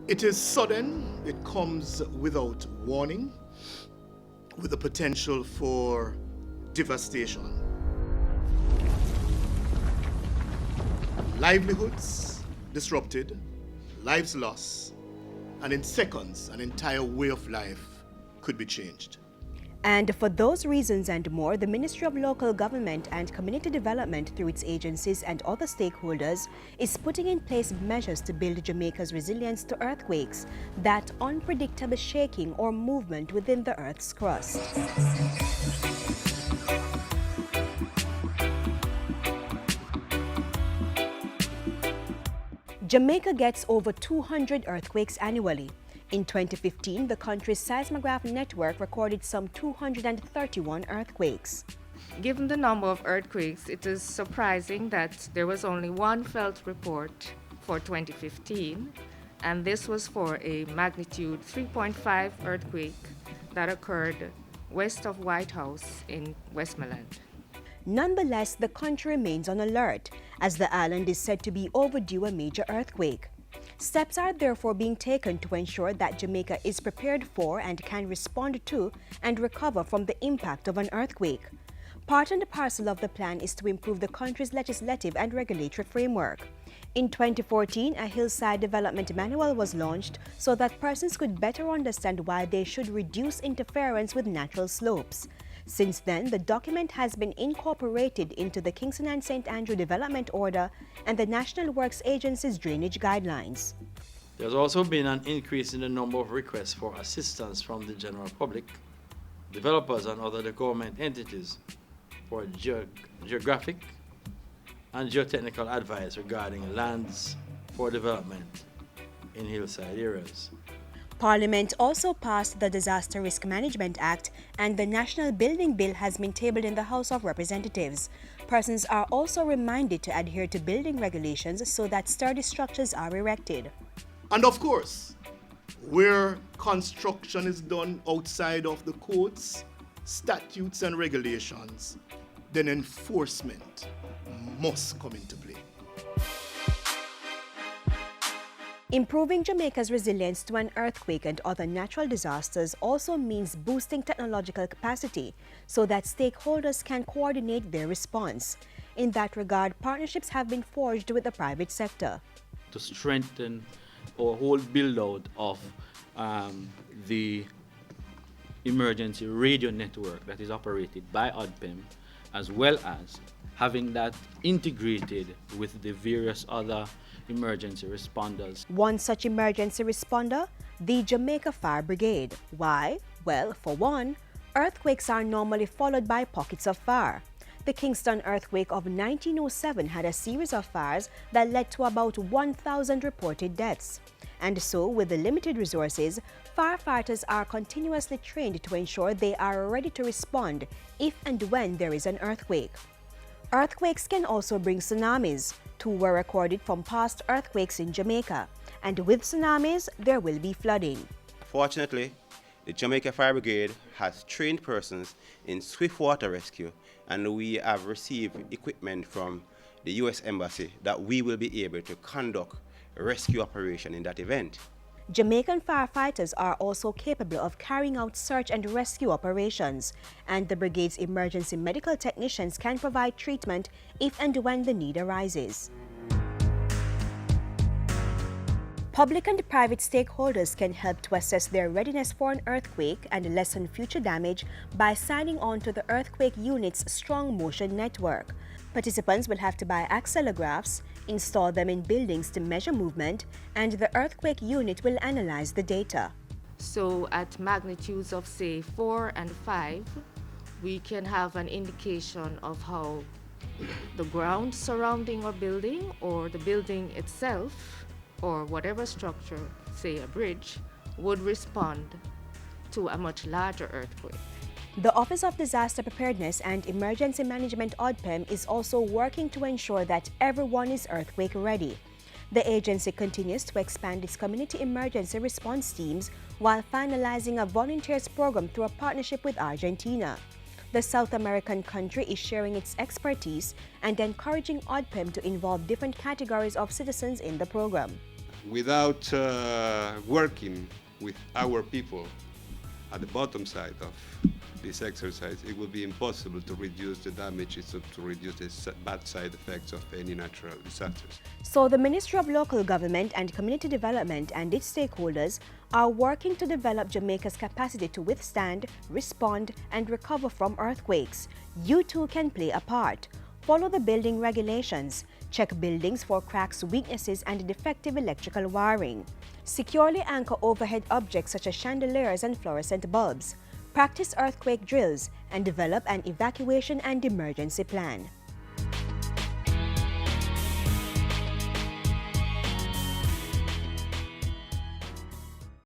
It is sudden, it comes without warning, with the potential for devastation. Livelihoods disrupted, lives lost, and in seconds, an entire way of life could be changed. And for those reasons and more, the Ministry of Local Government and Community Development through its agencies and other stakeholders is putting in place measures to build Jamaica's resilience to earthquakes, that unpredictable shaking or movement within the Earth's crust. Jamaica gets over 200 earthquakes annually. In 2015, the country's seismograph network recorded some 231 earthquakes. Given the number of earthquakes, it is surprising that there was only one felt report for 2015, and this was for a magnitude 3.5 earthquake that occurred west of White House in Westmoreland. Nonetheless, the country remains on alert, as the island is said to be overdue a major earthquake. Steps are therefore being taken to ensure that Jamaica is prepared for and can respond to and recover from the impact of an earthquake. Part and parcel of the plan is to improve the country's legislative and regulatory framework. In 2014, a hillside development manual was launched so that persons could better understand why they should reduce interference with natural slopes. Since then, the document has been incorporated into the Kingston and St. Andrew Development Order and the National Works Agency's drainage guidelines. There's also been an increase in the number of requests for assistance from the general public, developers and other government entities for geographic and geotechnical advice regarding lands for development in hillside areas. Parliament also passed the Disaster Risk Management Act, and the National Building Bill has been tabled in the House of Representatives. Persons are also reminded to adhere to building regulations so that sturdy structures are erected. And of course, where construction is done outside of the codes, statutes, and regulations, then enforcement must come into play. Improving Jamaica's resilience to an earthquake and other natural disasters also means boosting technological capacity so that stakeholders can coordinate their response. In that regard, partnerships have been forged with the private sector. To strengthen our whole build-out of the emergency radio network that is operated by ODPEM, as well as having that integrated with the various other emergency responders. One such emergency responder, the Jamaica Fire Brigade. Why? Well, for one, earthquakes are normally followed by pockets of fire. The Kingston earthquake of 1907 had a series of fires that led to about 1,000 reported deaths. And so, with the limited resources, firefighters are continuously trained to ensure they are ready to respond if and when there is an earthquake. Earthquakes can also bring tsunamis. Two were recorded from past earthquakes in Jamaica, and with tsunamis, there will be flooding. Fortunately, the Jamaica Fire Brigade has trained persons in swift water rescue, and we have received equipment from the U.S. Embassy that we will be able to conduct a rescue operation in that event. Jamaican firefighters are also capable of carrying out search and rescue operations, and the brigade's emergency medical technicians can provide treatment if and when the need arises. Public and private stakeholders can help to assess their readiness for an earthquake and lessen future damage by signing on to the earthquake unit's Strong Motion network. Participants will have to buy accelerographs, install them in buildings to measure movement, and the earthquake unit will analyze the data. So at magnitudes of say 4 and 5, we can have an indication of how the ground surrounding our building or the building itself or whatever structure, say a bridge, would respond to a much larger earthquake. The Office of Disaster Preparedness and Emergency Management ODPEM is also working to ensure that everyone is earthquake ready. The agency continues to expand its community emergency response teams while finalizing a volunteers program through a partnership with Argentina. The South American country is sharing its expertise and encouraging ODPEM to involve different categories of citizens in the program. without working with our people at the bottom side of this exercise, it will be impossible to reduce the damages or to reduce the bad side effects of any natural disasters. So the Ministry of Local Government and Community Development and its stakeholders are working to develop Jamaica's capacity to withstand, respond, and recover from earthquakes. You too can play a part. Follow the building regulations. Check buildings for cracks, weaknesses, and defective electrical wiring. Securely anchor overhead objects such as chandeliers and fluorescent bulbs. Practice earthquake drills and develop an evacuation and emergency plan.